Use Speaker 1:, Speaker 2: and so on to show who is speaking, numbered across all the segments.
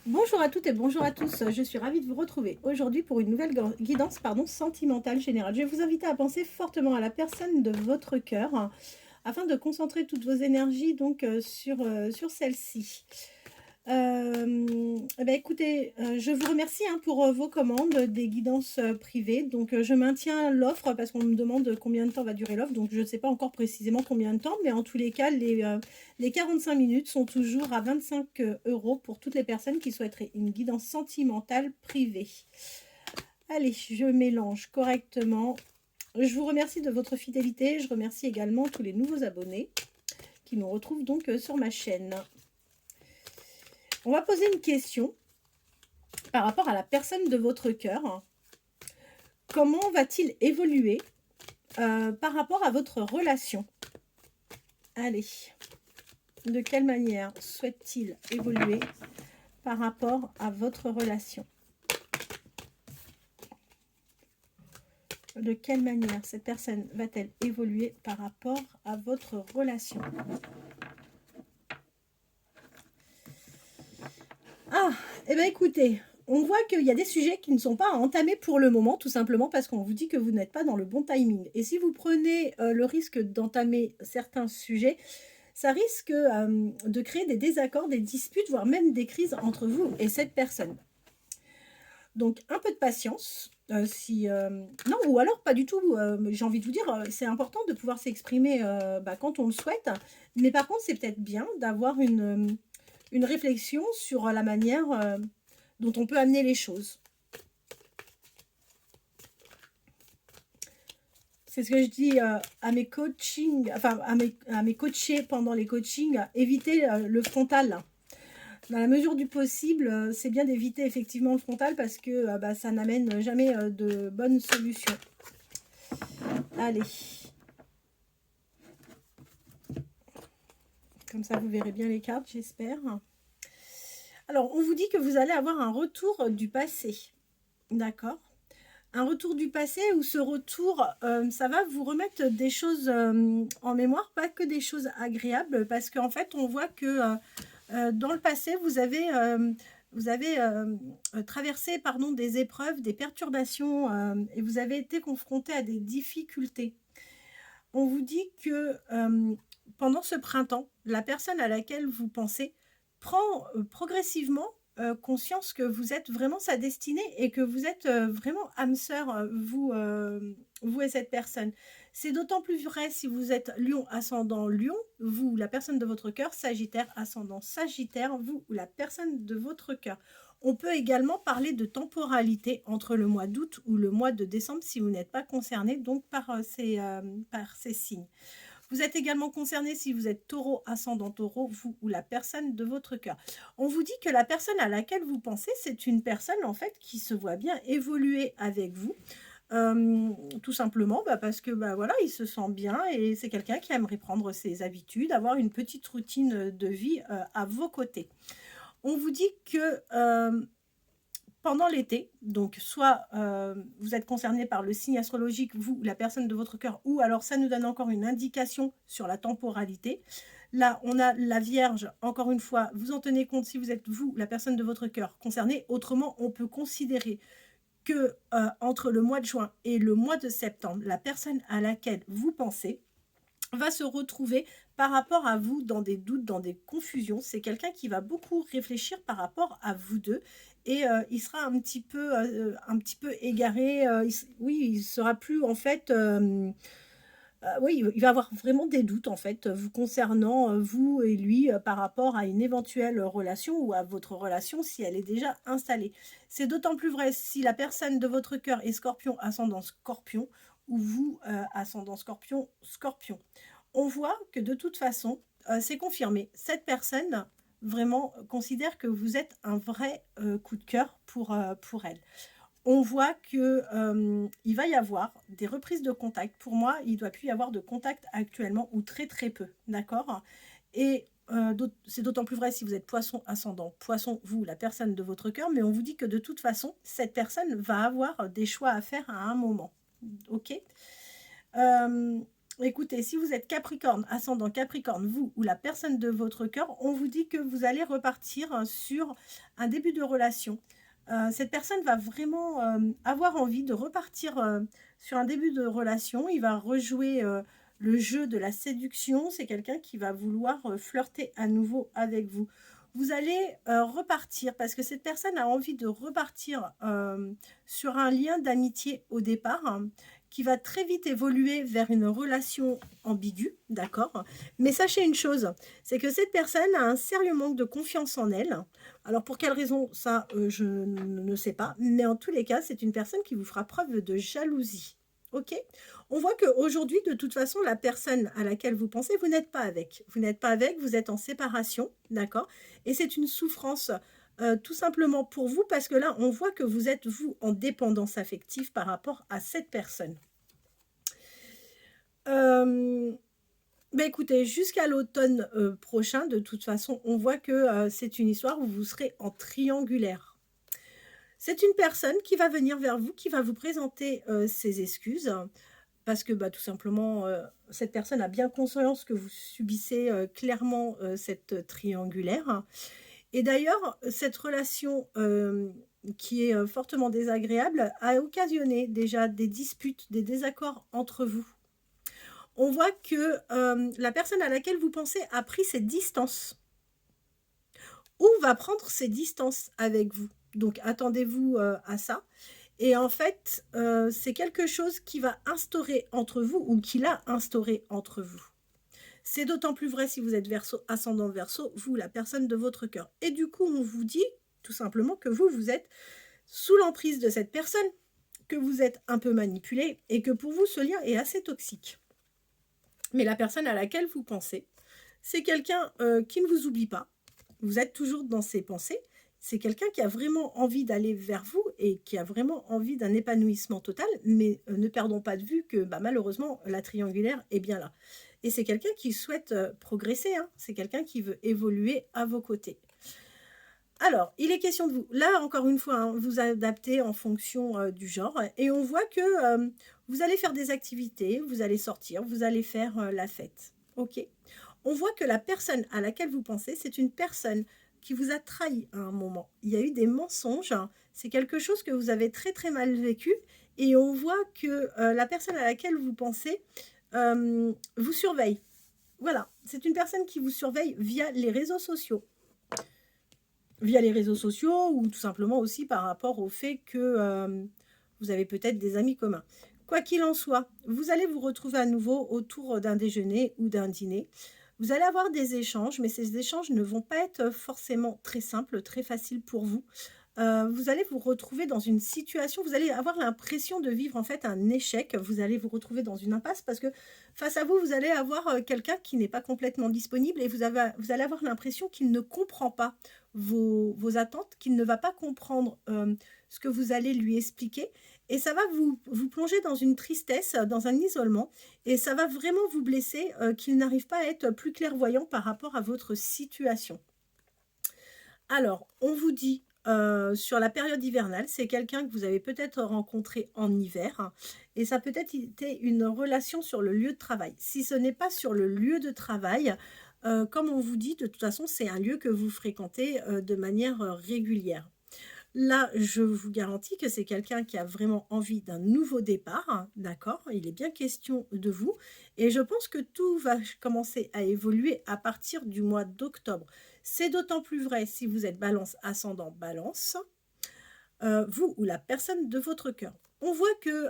Speaker 1: Bonjour à toutes et bonjour à tous, je suis ravie de vous retrouver aujourd'hui pour une nouvelle guidance sentimentale générale. Je vais vous inviter à penser fortement à la personne de votre cœur afin de concentrer toutes vos énergies donc sur celle-ci. Eh ben, écoutez, je vous remercie hein, pour vos commandes des guidances privées. Donc, je maintiens l'offre parce qu'on me demande combien de temps va durer l'offre. Donc, je ne sais pas encore précisément combien de temps, mais en tous les cas, les 45 minutes sont toujours à 25 € pour toutes les personnes qui souhaiteraient une guidance sentimentale privée. Allez, je mélange correctement. Je vous remercie de votre fidélité. Je remercie également tous les nouveaux abonnés qui me retrouvent donc sur ma chaîne. On va poser une question par rapport à la personne de votre cœur. Comment va-t-il évoluer par rapport à votre relation? Allez, de quelle manière souhaite-t-il évoluer par rapport à votre relation? De quelle manière cette personne va-t-elle évoluer par rapport à votre relation? Ah, eh bien écoutez, on voit qu'il y a des sujets qui ne sont pas à entamer pour le moment, tout simplement parce qu'on vous dit que vous n'êtes pas dans le bon timing. Et si vous prenez le risque d'entamer certains sujets, ça risque de créer des désaccords, des disputes, voire même des crises entre vous et cette personne. Donc un peu de patience. Non, ou alors pas du tout, j'ai envie de vous dire, c'est important de pouvoir s'exprimer quand on le souhaite, mais par contre c'est peut-être bien d'avoir une réflexion sur la manière dont on peut amener les choses. C'est ce que je dis à mes coachings, enfin à mes coachés pendant les coachings, éviter le frontal. Dans la mesure du possible, c'est bien d'éviter effectivement le frontal parce que ça n'amène jamais de bonnes solutions. Allez. Comme ça, vous verrez bien les cartes, j'espère. Alors, on vous dit que vous allez avoir un retour du passé. D'accord? Un retour du passé où ce retour, ça va vous remettre des choses en mémoire, pas que des choses agréables, parce qu'en fait, on voit que dans le passé, vous avez traversé des épreuves, des perturbations, et vous avez été confronté à des difficultés. On vous dit que pendant ce printemps, la personne à laquelle vous pensez prend progressivement conscience que vous êtes vraiment sa destinée et que vous êtes vraiment âme sœur, vous et cette personne. C'est d'autant plus vrai si vous êtes Lion ascendant Lion, vous, la personne de votre cœur, Sagittaire ascendant Sagittaire, vous ou la personne de votre cœur. On peut également parler de temporalité entre le mois d'août ou le mois de décembre si vous n'êtes pas concerné donc par ces signes. Vous êtes également concerné si vous êtes Taureau, ascendant Taureau, vous ou la personne de votre cœur. On vous dit que la personne à laquelle vous pensez, c'est une personne en fait qui se voit bien évoluer avec vous. Tout simplement parce que voilà, il se sent bien et c'est quelqu'un qui aimerait prendre ses habitudes, avoir une petite routine de vie à vos côtés. On vous dit que pendant l'été, donc soit vous êtes concerné par le signe astrologique, vous, la personne de votre cœur, ou alors ça nous donne encore une indication sur la temporalité. Là, on a la Vierge, encore une fois, vous en tenez compte si vous êtes, vous, la personne de votre cœur, concernée. Autrement, on peut considérer que entre le mois de juin et le mois de septembre, la personne à laquelle vous pensez va se retrouver par rapport à vous dans des doutes, dans des confusions. C'est quelqu'un qui va beaucoup réfléchir par rapport à vous deux et il sera un petit peu égaré. Oui, il sera plus en fait. Oui, il va avoir vraiment des doutes en fait vous concernant vous et lui par rapport à une éventuelle relation ou à votre relation si elle est déjà installée. C'est d'autant plus vrai si la personne de votre cœur est Scorpion, ascendant Scorpion, ou vous, ascendant Scorpion, Scorpion. On voit que de toute façon, c'est confirmé. Cette personne vraiment considère que vous êtes un vrai coup de cœur pour elle. On voit que il va y avoir des reprises de contact. Pour moi, il ne doit plus y avoir de contact actuellement ou très très peu, d'accord? Et c'est d'autant plus vrai si vous êtes poisson ascendant, poisson, vous, la personne de votre cœur, mais on vous dit que de toute façon, cette personne va avoir des choix à faire à un moment, ok? Écoutez, si vous êtes Capricorne, ascendant Capricorne, vous ou la personne de votre cœur, on vous dit que vous allez repartir sur un début de relation. Cette personne va vraiment avoir envie de repartir sur un début de relation. Il va rejouer le jeu de la séduction. C'est quelqu'un qui va vouloir flirter à nouveau avec vous. Vous allez repartir parce que cette personne a envie de repartir sur un lien d'amitié au départ, hein, qui va très vite évoluer vers une relation ambiguë, d'accord? Mais sachez une chose, c'est que cette personne a un sérieux manque de confiance en elle. Alors pour quelle raison, ça, je ne sais pas. Mais en tous les cas, c'est une personne qui vous fera preuve de jalousie. Ok? On voit qu'aujourd'hui, de toute façon, la personne à laquelle vous pensez, vous n'êtes pas avec. Vous n'êtes pas avec, vous êtes en séparation, d'accord? Et c'est une souffrance tout simplement pour vous, parce que là, on voit que vous êtes, vous, en dépendance affective par rapport à cette personne. Écoutez, jusqu'à l'automne prochain, de toute façon, on voit que c'est une histoire où vous serez en triangulaire. C'est une personne qui va venir vers vous, qui va vous présenter ses excuses, parce que tout simplement, cette personne a bien conscience que vous subissez clairement cette triangulaire. Et d'ailleurs, cette relation qui est fortement désagréable a occasionné déjà des disputes, des désaccords entre vous. On voit que la personne à laquelle vous pensez a pris ses distances ou va prendre ses distances avec vous. Donc, attendez-vous à ça. Et en fait, c'est quelque chose qui va instaurer entre vous ou qu'il a instauré entre vous. C'est d'autant plus vrai si vous êtes Verseau, ascendant Verseau, vous, la personne de votre cœur. Et du coup, on vous dit tout simplement que vous êtes sous l'emprise de cette personne, que vous êtes un peu manipulé et que pour vous, ce lien est assez toxique. Mais la personne à laquelle vous pensez, c'est quelqu'un qui ne vous oublie pas. Vous êtes toujours dans ses pensées. C'est quelqu'un qui a vraiment envie d'aller vers vous et qui a vraiment envie d'un épanouissement total. Mais ne perdons pas de vue que malheureusement, la triangulaire est bien là. Et c'est quelqu'un qui souhaite progresser. Hein. C'est quelqu'un qui veut évoluer à vos côtés. Alors, il est question de vous. Là, encore une fois, hein, vous adaptez en fonction du genre. Et on voit que vous allez faire des activités, vous allez sortir, vous allez faire la fête. Ok. On voit que la personne à laquelle vous pensez, c'est une personne qui vous a trahi à un moment. Il y a eu des mensonges. Hein. C'est quelque chose que vous avez très très mal vécu. Et on voit que la personne à laquelle vous pensez vous surveille. Voilà. C'est une personne qui vous surveille via les réseaux sociaux. Via les réseaux sociaux ou tout simplement aussi par rapport au fait que vous avez peut-être des amis communs. Quoi qu'il en soit, vous allez vous retrouver à nouveau autour d'un déjeuner ou d'un dîner. Vous allez avoir des échanges, mais ces échanges ne vont pas être forcément très simples, très faciles pour vous. Vous allez vous retrouver dans une situation, vous allez avoir l'impression de vivre en fait un échec, vous allez vous retrouver dans une impasse parce que face à vous, vous allez avoir quelqu'un qui n'est pas complètement disponible et vous allez avoir l'impression qu'il ne comprend pas vos attentes, qu'il ne va pas comprendre ce que vous allez lui expliquer et ça va vous plonger dans une tristesse, dans un isolement et ça va vraiment vous blesser qu'il n'arrive pas à être plus clairvoyant par rapport à votre situation. Alors, on vous dit sur la période hivernale, c'est quelqu'un que vous avez peut-être rencontré en hiver hein, et ça peut-être été une relation sur le lieu de travail. Si ce n'est pas sur le lieu de travail, comme on vous dit, de toute façon, c'est un lieu que vous fréquentez de manière régulière. Là, je vous garantis que c'est quelqu'un qui a vraiment envie d'un nouveau départ, hein, d'accord? Il est bien question de vous et je pense que tout va commencer à évoluer à partir du mois d'octobre. C'est d'autant plus vrai si vous êtes Balance, ascendant Balance, vous ou la personne de votre cœur. On voit que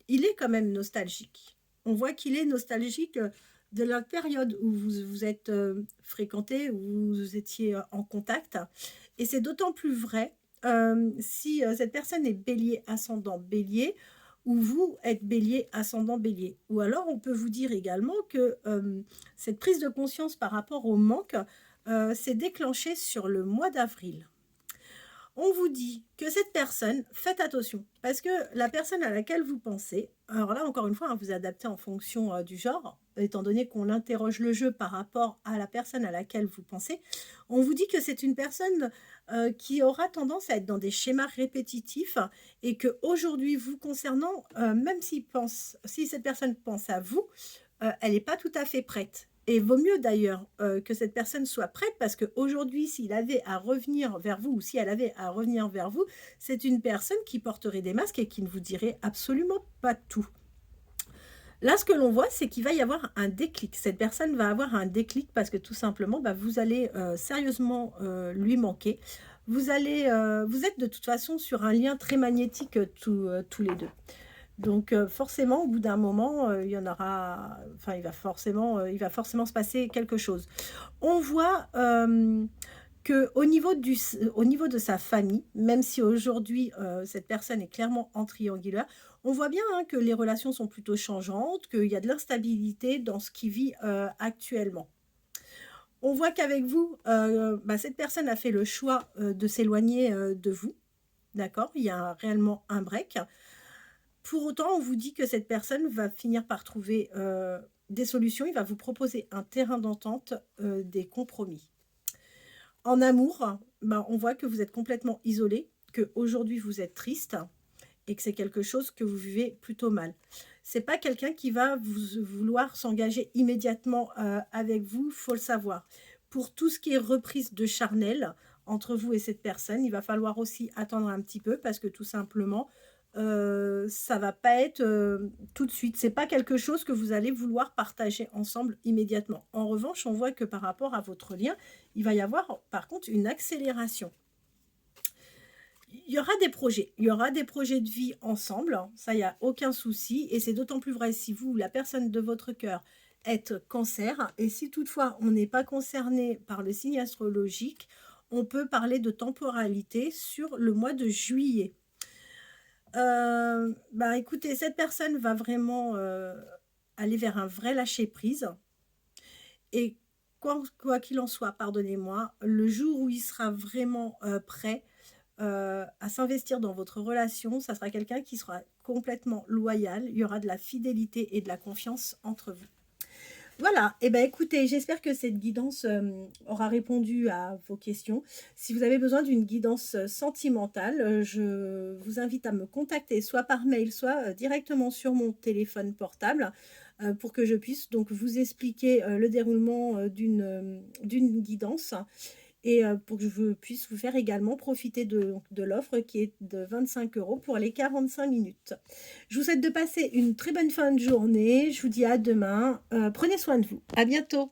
Speaker 1: il est quand même nostalgique. On voit qu'il est nostalgique de la période où vous êtes fréquenté, où vous étiez en contact. Et c'est d'autant plus vrai si cette personne est bélier, ascendant bélier, ou vous êtes bélier, ascendant bélier. Ou alors, on peut vous dire également que cette prise de conscience par rapport au manque s'est déclenchée sur le mois d'avril. On vous dit que cette personne, faites attention, parce que la personne à laquelle vous pensez, alors là encore une fois, hein, vous adaptez en fonction du genre, étant donné qu'on interroge le jeu par rapport à la personne à laquelle vous pensez, on vous dit que c'est une personne qui aura tendance à être dans des schémas répétitifs et que aujourd'hui vous concernant, même si cette personne pense à vous, elle n'est pas tout à fait prête. Et vaut mieux d'ailleurs que cette personne soit prête parce qu'aujourd'hui, s'il avait à revenir vers vous ou si elle avait à revenir vers vous, c'est une personne qui porterait des masques et qui ne vous dirait absolument pas tout. Là, ce que l'on voit, c'est qu'il va y avoir un déclic. Cette personne va avoir un déclic parce que tout simplement, vous allez sérieusement lui manquer. Vous êtes de toute façon sur un lien très magnétique tous les deux. Donc forcément, au bout d'un moment, il y en aura, enfin, il va forcément se passer quelque chose. On voit que au niveau de sa famille, même si aujourd'hui cette personne est clairement en triangulaire, on voit bien hein, que les relations sont plutôt changeantes, qu'il y a de l'instabilité dans ce qu'il vit actuellement. On voit qu'avec vous, cette personne a fait le choix de s'éloigner de vous. D'accord? Il y a réellement un break. Pour autant, on vous dit que cette personne va finir par trouver des solutions. Il va vous proposer un terrain d'entente, des compromis. En amour, on voit que vous êtes complètement isolé, qu'aujourd'hui vous êtes triste et que c'est quelque chose que vous vivez plutôt mal. C'est pas quelqu'un qui va vouloir s'engager immédiatement avec vous, il faut le savoir. Pour tout ce qui est reprise de charnel entre vous et cette personne, il va falloir aussi attendre un petit peu parce que tout simplement, ça va pas être tout de suite. C'est pas quelque chose que vous allez vouloir partager ensemble immédiatement. En revanche, on voit que par rapport à votre lien, il va y avoir par contre une accélération. Il y aura des projets de vie ensemble, hein, ça, il n'y a aucun souci, et c'est d'autant plus vrai si vous, la personne de votre cœur, êtes Cancer, et si toutefois on n'est pas concerné par le signe astrologique, on peut parler de temporalité sur le mois de juillet. Écoutez, cette personne va vraiment aller vers un vrai lâcher-prise, et quoi qu'il en soit, pardonnez-moi, le jour où il sera vraiment prêt à s'investir dans votre relation, ça sera quelqu'un qui sera complètement loyal, il y aura de la fidélité et de la confiance entre vous. Voilà, et écoutez, j'espère que cette guidance aura répondu à vos questions. Si vous avez besoin d'une guidance sentimentale, je vous invite à me contacter soit par mail, soit directement sur mon téléphone portable pour que je puisse donc vous expliquer le déroulement d'une guidance. Et pour que je puisse vous faire également profiter de l'offre qui est de 25 € pour les 45 minutes. Je vous souhaite de passer une très bonne fin de journée. Je vous dis à demain. Prenez soin de vous. À bientôt.